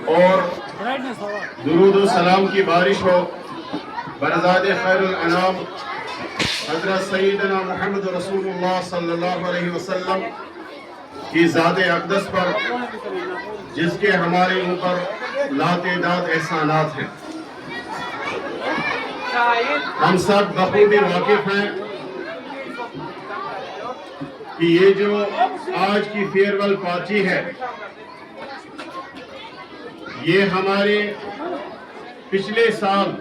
اور درود و سلام کی بارش ہو برزاد خیر الانام حضرت سیدنا محمد رسول اللہ صلی اللہ علیہ وسلم کی ذات اقدس پر، جس کے ہمارے اوپر لاتعداد احسانات ہیں۔ ہم سب بخوبی واقف ہیں کہ یہ جو آج کی فیئرویل پارٹی ہے، یہ ہمارے پچھلے سال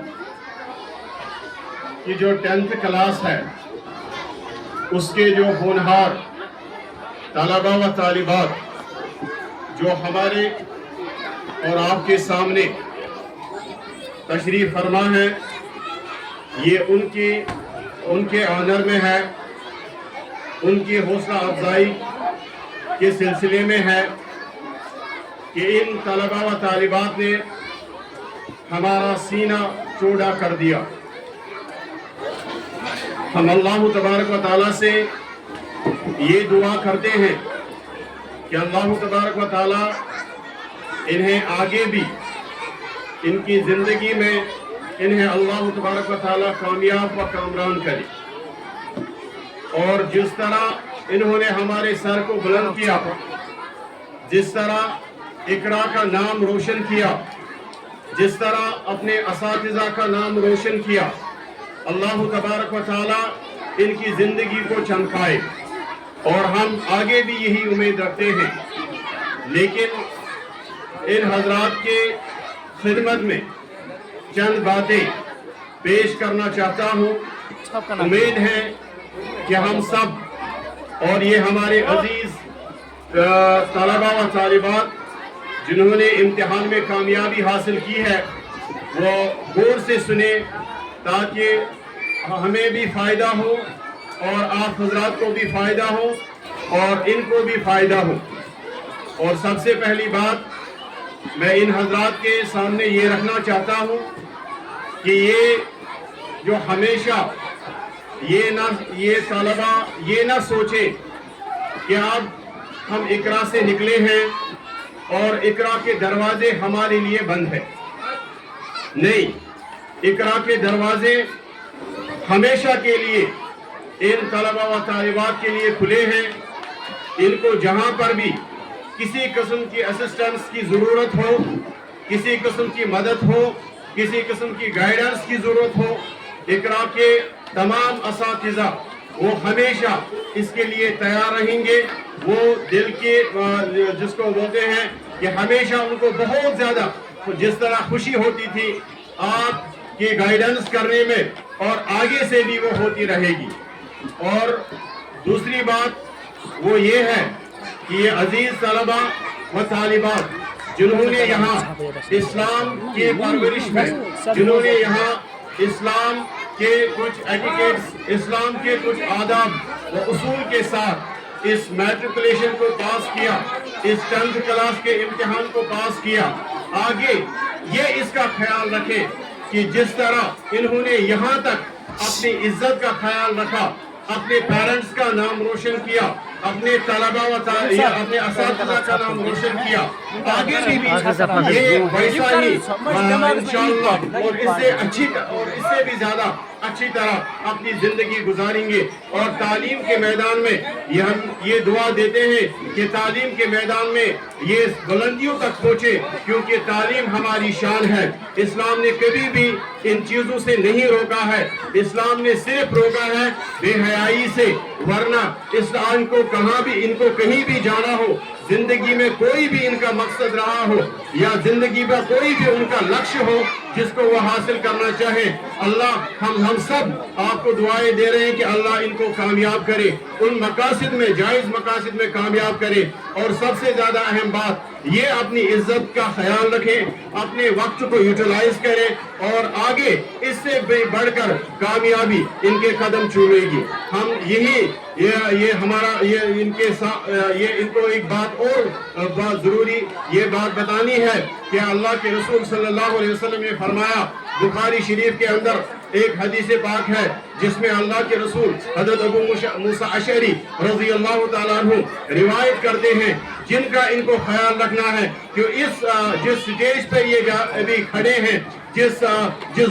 کی جو 10th کلاس ہے اس کے جو ہونہار طلباء و طالبات جو ہمارے اور آپ کے سامنے تشریف فرما ہے، یہ ان کے آنر میں ہے، ان کی حوصلہ افزائی کے سلسلے میں ہے کہ ان طلباء و طالبات نے ہمارا سینہ چوڑا کر دیا۔ ہم اللہ تبارک و تعالیٰ سے یہ دعا کرتے ہیں کہ اللہ تبارک و تعالیٰ انہیں آگے بھی ان کی زندگی میں انہیں اللہ تبارک و تعالیٰ کامیاب و کامران کرے، اور جس طرح انہوں نے ہمارے سر کو بلند کیا، جس طرح اقرا کا نام روشن کیا، جس طرح اپنے اساتذہ کا نام روشن کیا، اللہ تبارک و تعالیٰ ان کی زندگی کو چمکائے، اور ہم آگے بھی یہی امید رکھتے ہیں۔ لیکن ان حضرات کے خدمت میں چند باتیں پیش کرنا چاہتا ہوں۔ امید ہے کہ ہم سب اور یہ ہمارے عزیز طلباء و طالبات جنہوں نے امتحان میں کامیابی حاصل کی ہے، وہ غور سے سنیں تاکہ ہمیں بھی فائدہ ہو اور آپ حضرات کو بھی فائدہ ہو اور ان کو بھی فائدہ ہو۔ اور سب سے پہلی بات میں ان حضرات کے سامنے یہ رکھنا چاہتا ہوں کہ یہ جو ہمیشہ یہ طلباء یہ نہ سوچے کہ اب ہم اقرا سے نکلے ہیں اور اقرا کے دروازے ہمارے لیے بند ہیں۔ نہیں، اقرا کے دروازے ہمیشہ کے لیے ان طلباء و طالبات کے لیے کھلے ہیں۔ ان کو جہاں پر بھی کسی قسم کی اسسٹنس کی ضرورت ہو، کسی قسم کی مدد ہو، کسی قسم کی گائیڈنس کی ضرورت ہو، اقرا کے تمام اساتذہ وہ ہمیشہ اس کے لیے تیار رہیں گے۔ وہ دل کے جس کو بولتے ہیں کہ ہمیشہ ان کو بہت زیادہ جس طرح خوشی ہوتی تھی آپ کی گائیڈنس کرنے میں، اور آگے سے بھی وہ ہوتی رہے گی۔ اور دوسری بات وہ یہ ہے کہ یہ عزیز طلباء و طالبات جنہوں نے یہاں اسلام کی پرورش میں، جنہوں نے یہاں اسلام کے کچھ ایٹیکیٹس، اسلام کے کچھ آداب و اصول کے ساتھ اس میٹریکولیشن کو پاس کیا، اس 10th کلاس کے امتحان کو پاس کیا، آگے یہ اس کا خیال رکھے کہ جس طرح انہوں نے یہاں تک اپنی عزت کا خیال رکھا، اپنے پیرنٹس کا نام روشن کیا، اپنے طلباء و اپنے اساتذہ کا نام روشن کیا، آگے بھی یہ ویسا ہی انشاءاللہ اور اس سے اچھی اور اس سے بھی زیادہ اچھی طرح اپنی زندگی گزاریں گے۔ اور تعلیم کے میدان میں ہم یہ دعا دیتے ہیں کہ تعلیم کے میدان میں یہ بلندیوں تک پہنچے، کیونکہ تعلیم ہماری شان ہے۔ اسلام نے کبھی بھی ان چیزوں سے نہیں روکا ہے، اسلام نے صرف روکا ہے بے حیائی سے، ورنہ اسلام کو کہاں بھی ان کو کہیں بھی جانا ہو، زندگی میں کوئی بھی ان کا مقصد رہا ہو یا زندگی میں کوئی بھی ان کا لکش ہو جس کو وہ حاصل کرنا چاہے، اللہ ہم سب آپ کو دعائیں دے رہے ہیں کہ اللہ ان کو کامیاب کرے، ان مقاصد میں، جائز مقاصد میں کامیاب کرے۔ اور سب سے زیادہ اہم بات یہ اپنی عزت کا خیال رکھے، اپنے وقت کو یوٹیلائز کرے، اور آگے اس سے بڑھ کر کامیابی ان کے قدم چومے گی۔ ہم یہ ہمارا ان کو ایک بات اور بہت ضروری یہ بات بتانی ہے کہ اللہ کے رسول صلی اللہ علیہ وسلم نے فرمایا، بخاری شریف کے اندر ایک حدیث پاک ہے جس میں اللہ کے رسول حضرت ابو موسیٰ اشعری رضی اللہ تعالیٰ عنہ روایت کرتے ہیں، جن کا ان کو خیال رکھنا ہے کہ جس سٹیج پہ یہ ابھی کھڑے ہیں، جس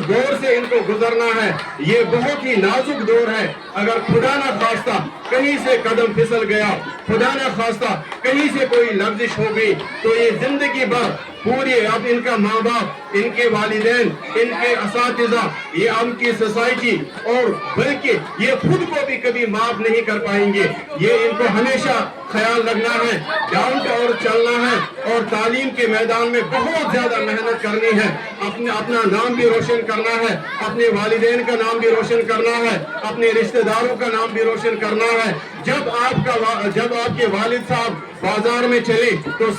دور سے ان کو گزرنا ہے، یہ بہت ہی نازک دور ہے۔ اگر خدا نہ خواستہ کہیں سے قدم پھسل گیا، خدا نہ خواستہ کہیں سے کوئی لغزش ہو گئی، تو یہ زندگی بھر پوری اب ان کا ماں باپ، ان کے والدین، ان کے اساتذہ، یہ ان کی سوسائٹی، اور بلکہ یہ خود کو بھی کبھی معاف نہیں کر پائیں گے۔ یہ ان کو ہمیشہ خیال رکھنا ہے، ڈاؤن ٹو ارتھ چلنا ہے، اور تعلیم کے میدان میں بہت زیادہ محنت کرنی ہے، اپنا نام بھی روشن کرنا ہے، اپنے والدین کا نام بھی روشن کرنا ہے، اپنے رشتہ داروں کا نام بھی روشن کرنا ہے۔ جب آپ کے والد صاحب بازار میں چلے تو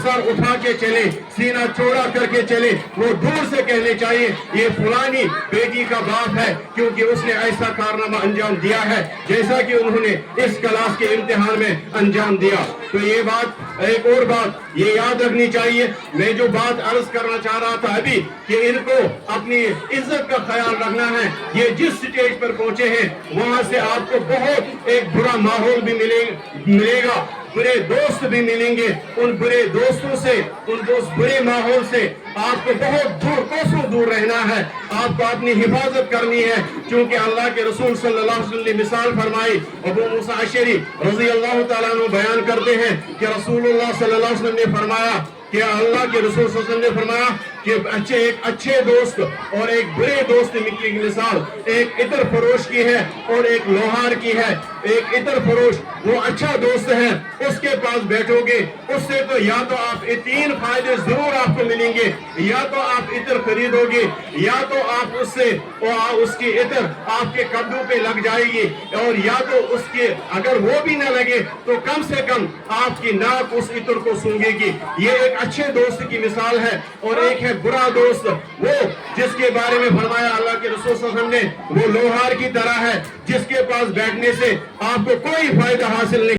سر اٹھا کے چلے، سینہ چوڑا کر کے چلے، وہ دور سے کہنے چاہیے یہ فلانی بیٹی کا باپ ہے، کیونکہ اس نے ایسا کارنامہ انجام دیا ہے جیسا کہ انہوں نے اس کلاس کے امتحان میں انجام دیا۔ تو یہ بات، ایک اور بات یہ یاد رکھنی چاہیے، میں جو بات عرض کرنا چاہ رہا تھا ابھی، کہ ان کو اپنی عزت کا خیال رکھنا ہے۔ یہ جس سٹیج پر پہنچے ہیں وہاں سے آپ کو بہت ایک برا ماحول بھی ملے گا، برے دوست بھی ملیں گے۔ ان برے دوستوں سے، اس برے ماحول سے آپ کو بہت کوسوں دور رہنا ہے، آپ کو اپنی حفاظت کرنی ہے، کیونکہ اللہ کے رسول صلی اللہ علیہ وسلم نے مثال فرمائی۔ ابو موسیٰ اشعری رضی اللہ تعالیٰ عنہ بیان کرتے ہیں کہ رسول اللہ صلی اللہ علیہ وسلم نے فرمایا کہ اللہ کے رسول صلی اللہ علیہ وسلم نے فرمایا کہ ایک اچھے دوست اور ایک برے دوست کی مثال ایک عطر فروش کی ہے اور ایک لوہار کی ہے۔ ایک عطر فروش وہ اچھا دوست ہے، اس کے پاس بیٹھو گے، اس سے تو یا تو آپ تین فائدے ضرور آپ کو ملیں گے، یا تو آپ عطر خریدو گے، یا تو آپ اس کی عطر آپ کے کپڑوں پہ لگ جائے گی، اور یا تو اگر وہ بھی نہ لگے تو کم سے کم آپ کی ناک اس عطر کو سونگے گی۔ یہ ایک اچھے دوست کی مثال ہے، اور ایک ہے برا دوست، وہ جس کے بارے میں فرمایا اللہ کے رسول صلی اللہ علیہ وسلم نے، وہ لوہار کی طرح ہے جس کے پاس بیٹھنے سے آپ کو کوئی فائدہ حاصل نہیں